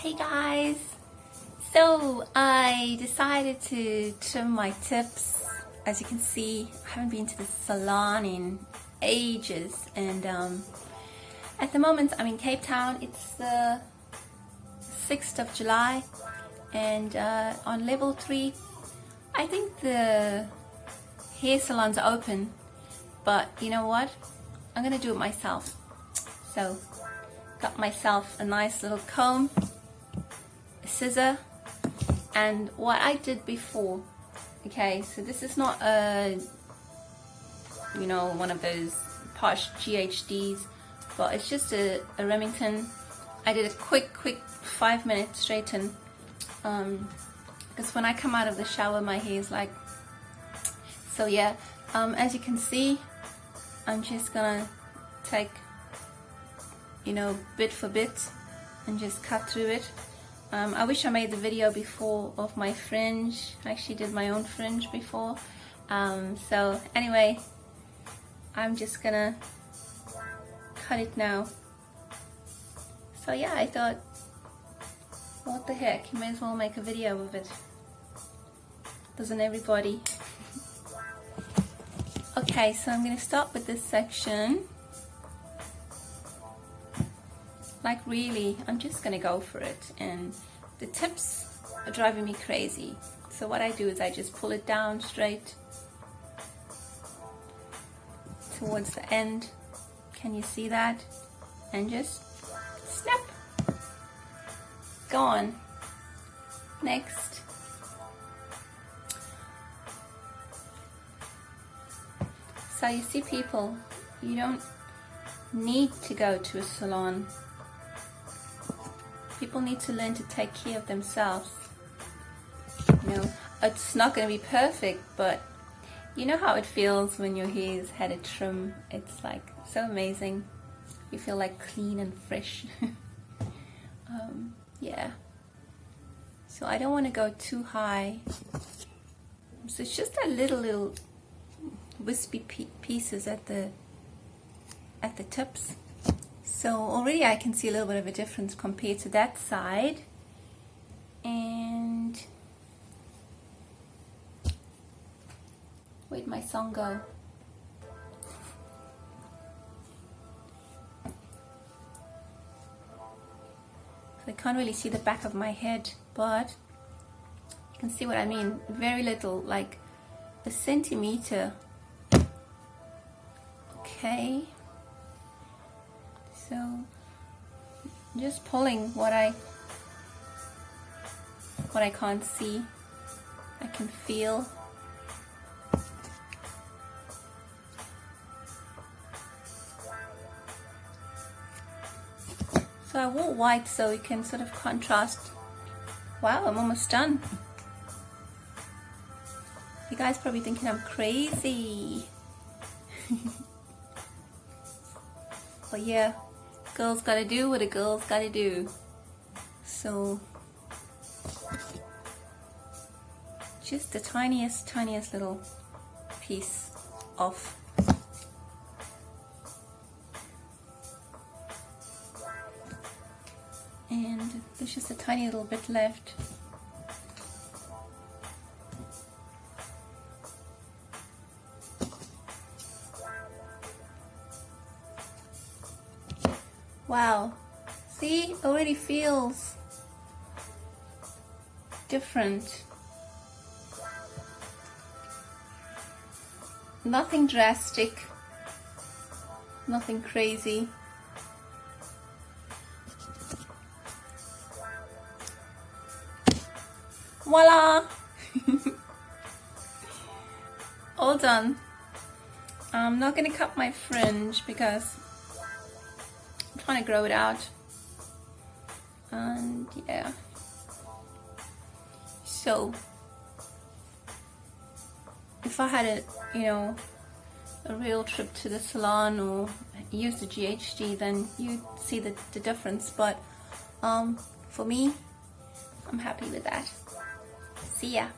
Hey guys! So I decided to trim my tips. As you can see, I haven't been to the salon in ages, and at the moment I'm in Cape Town. It's the 6th of July, and on level 3 I think the hair salons are open, but you know what, I'm gonna do it myself. So got myself a nice little comb, a scissor, and what I did before. Okay, so this is not a, you know, one of those posh GHDs, but it's just a Remington. I did a quick 5-minute straighten, because when I come out of the shower my hair is like, so yeah. As you can see, I'm just gonna take, you know, bit for bit and just cut through it. I wish I made the video before of my fringe. I actually did my own fringe before. So anyway, I'm just gonna cut it now. So yeah, I thought, what the heck, you may as well make a video of it. Doesn't everybody? Okay, so I'm gonna start with this section. Like really, I'm just gonna go for it, and the tips are driving me crazy. So what I do is I just pull it down straight towards the end. Can you see that? And just snap. Gone. Next. So you see, people, you don't need to go to a salon. People need to learn to take care of themselves. You know, it's not going to be perfect, but you know how it feels when your hair's had a trim. It's like so amazing. You feel like clean and fresh. Yeah. So I don't want to go too high. So it's just a little wispy pieces at the tips. So already I can see a little bit of a difference compared to that side. And where'd my song go? So I can't really see the back of my head, but you can see what I mean. Very little, like a centimeter. Okay. So just pulling what I can't see, I can feel. So I wore white so it can sort of contrast. Wow, I'm almost done. You guys probably thinking I'm crazy. But yeah, girls gotta do what a girl's gotta do. So just the tiniest little piece off. And there's just a tiny little bit left. Wow, see, already feels different. Nothing drastic, nothing crazy. Voila! All done. I'm not gonna cut my fringe because I'm trying to grow it out, and yeah. So if I had a, you know, a real trip to the salon or use the GHD, then you'd see the difference. But for me, I'm happy with that. See ya.